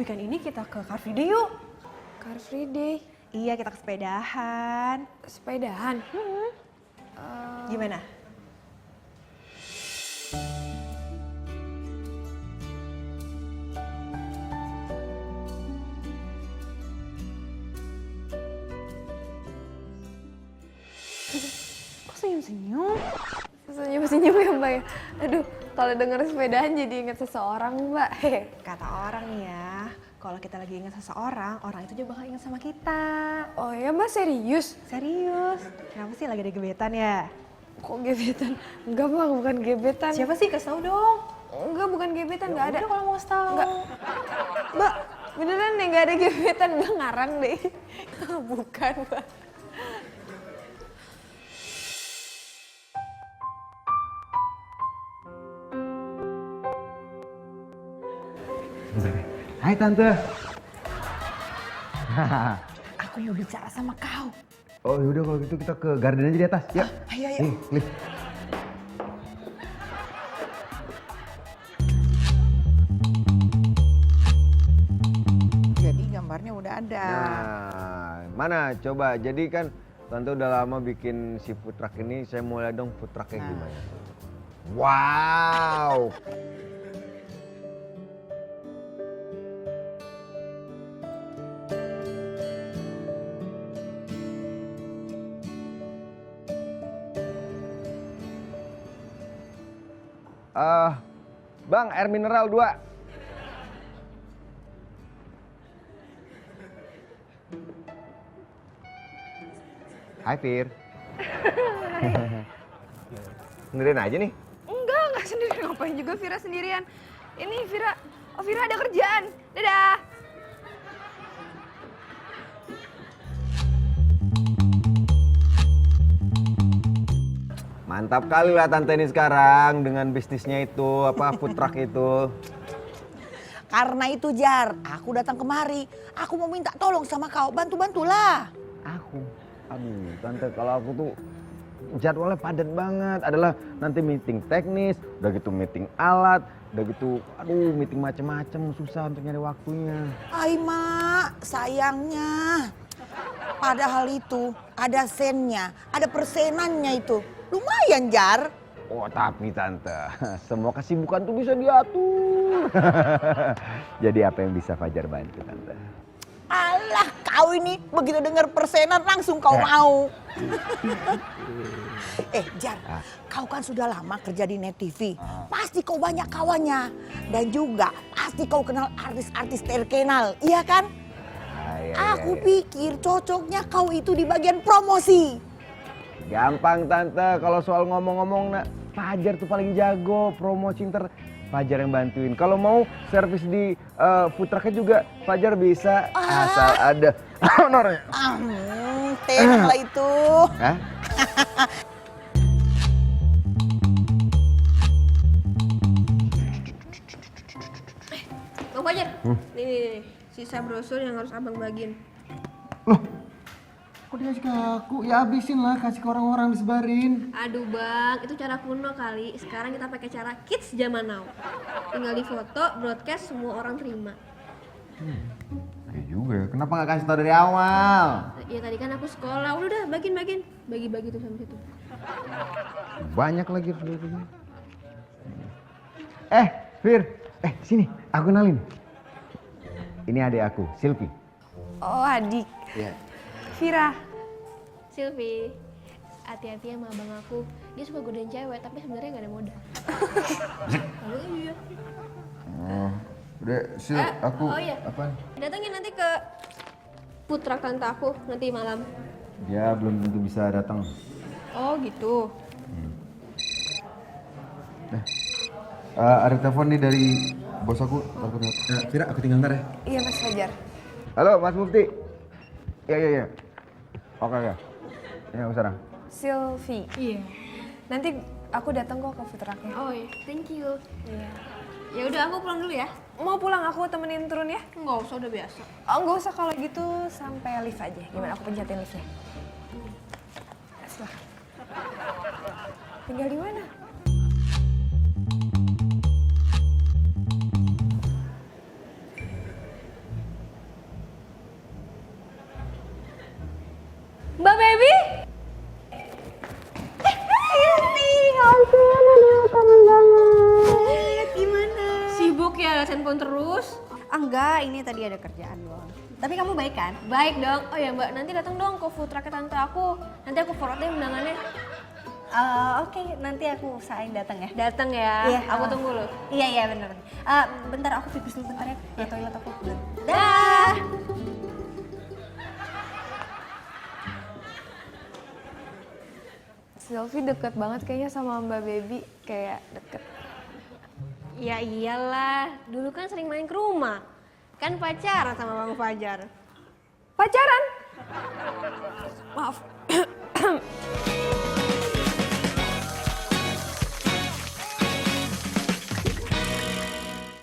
weekend ini kita ke Car Free Day yuk. Car Free Day? Iya, kita ke sepedahan. Sepedahan? Gimana? Kok senyum-senyum? Senyum-senyum ya Mbak ya? Aduh, kalau denger sepedahan jadi inget seseorang Mbak. Kata orang nih ya, kalau kita lagi ingat seseorang, orang itu juga bakal ingat sama kita. Oh ya Mbak, serius? Serius? Kenapa sih lagi ada gebetan ya? Kok gebetan? Enggak Mbak, bukan gebetan. Siapa sih? Kasih tau dong. Enggak, bukan gebetan, enggak ada. Udah kalau mau kasih tau. Enggak. Mbak, beneran nih enggak ada gebetan, Mbak ngarang deh. Bukan Mbak. Hai Tante. Aku mau bicara sama kau. Oh yaudah kalau gitu kita ke garden aja di atas. Ya. Ayo, ayo. Nih, lift. Jadi gambarnya udah ada. Nah, mana coba. Jadi kan Tante udah lama bikin si food truck ini. Saya mau lihat dong food trucknya gimana. Wow. Bang, air mineral 2. Hai Fir. Sendirian aja nih? Enggak sendirian. Ngapain juga Vira sendirian? Ini Vira, oh Vira ada kerjaan. Dadah. Mantap kali lah Tante ini sekarang dengan bisnisnya itu, food truck itu. Karena itu Jar, aku datang kemari. Aku mau minta tolong sama kau, bantu-bantulah. Aku? Aduh Tante, kalau aku tuh jadwalnya padat banget. Adalah nanti meeting teknis, udah gitu meeting alat, udah gitu meeting macem-macem, susah untuk nyari waktunya. Ay Mak, sayangnya. Padahal itu ada sennya, ada persenannya itu. Lumayan Jar. Oh tapi Tante, semua kesibukan tuh bisa diatur. Jadi apa yang bisa Fajar bantu Tante? Alah kau ini begitu dengar persenan langsung kau mau. Jar, kau kan sudah lama kerja di Net TV. Pasti kau banyak kawannya. Dan juga pasti kau kenal artis-artis terkenal, iya kan? Aku pikir cocoknya kau itu di bagian promosi. Gampang Tante, kalau soal ngomong-ngomong Fajar tuh paling jago promosi, ntar Fajar yang bantuin. Kalau mau servis di food trucknya juga Fajar bisa, asal ada honornya. Tenang lah itu. Hah? Bang Fajar, nih, sisa brosur yang harus abang bagiin. Loh, kok dikasih ke aku? Ya habisin lah, kasih ke orang-orang disebarin. Aduh bang, itu cara kuno kali. Sekarang kita pakai cara kids zaman now. Tinggal di foto, broadcast, semua orang terima. Iya juga ya, kenapa gak kasih tau dari awal? Ya tadi kan aku sekolah, udah dah bagiin. Bagi-bagi tuh sampai situ. Banyak lagi fotonya. Fir, sini, aku kenalin. Ini adik aku, Silvi. Oh adik. Iya. Vira. Silvi, hati-hati sama abang aku. Dia suka godain cewek, tapi sebenarnya nggak ada modal. Oh iya. Oh, udah Sil, aku oh iya. apaan? Datangin nanti ke putra tante aku nanti malam. Dia belum tentu bisa datang. Oh gitu. Ada telepon nih dari bos aku. Vira, aku tinggal ntar ya. Iya Mas Fajar. Halo Mas Mufti. Iya. Oke ya. Ya usah. Silvi. Iya. Nanti aku datang kok ke food trucknya. Oh iya, thank you. Iya. Ya udah aku pulang dulu ya. Mau pulang aku temenin turun ya? Nggak usah, udah biasa. Oh nggak usah, kalau gitu sampai lift aja. Gimana aku pencetin liftnya? Silahkan. Tinggal di mana? enggak, ini tadi ada kerjaan doang. Tapi kamu baik kan? Baik dong. Oh ya Mbak, nanti datang dong ke food truck tante aku. Nanti aku forward deh undangannya. Oke, nanti aku usahain datang ya. Datang ya. Iya, Aku tunggu lo. Iya bener. Bentar aku pipis dulu bentar ya. Ke toilet aku. Dah. Selfie deket banget kayaknya sama Mbak Baby, kayak deket. Ya iyalah, dulu kan sering main ke rumah. Kan pacaran sama Bang Fajar. Pacaran? Maaf.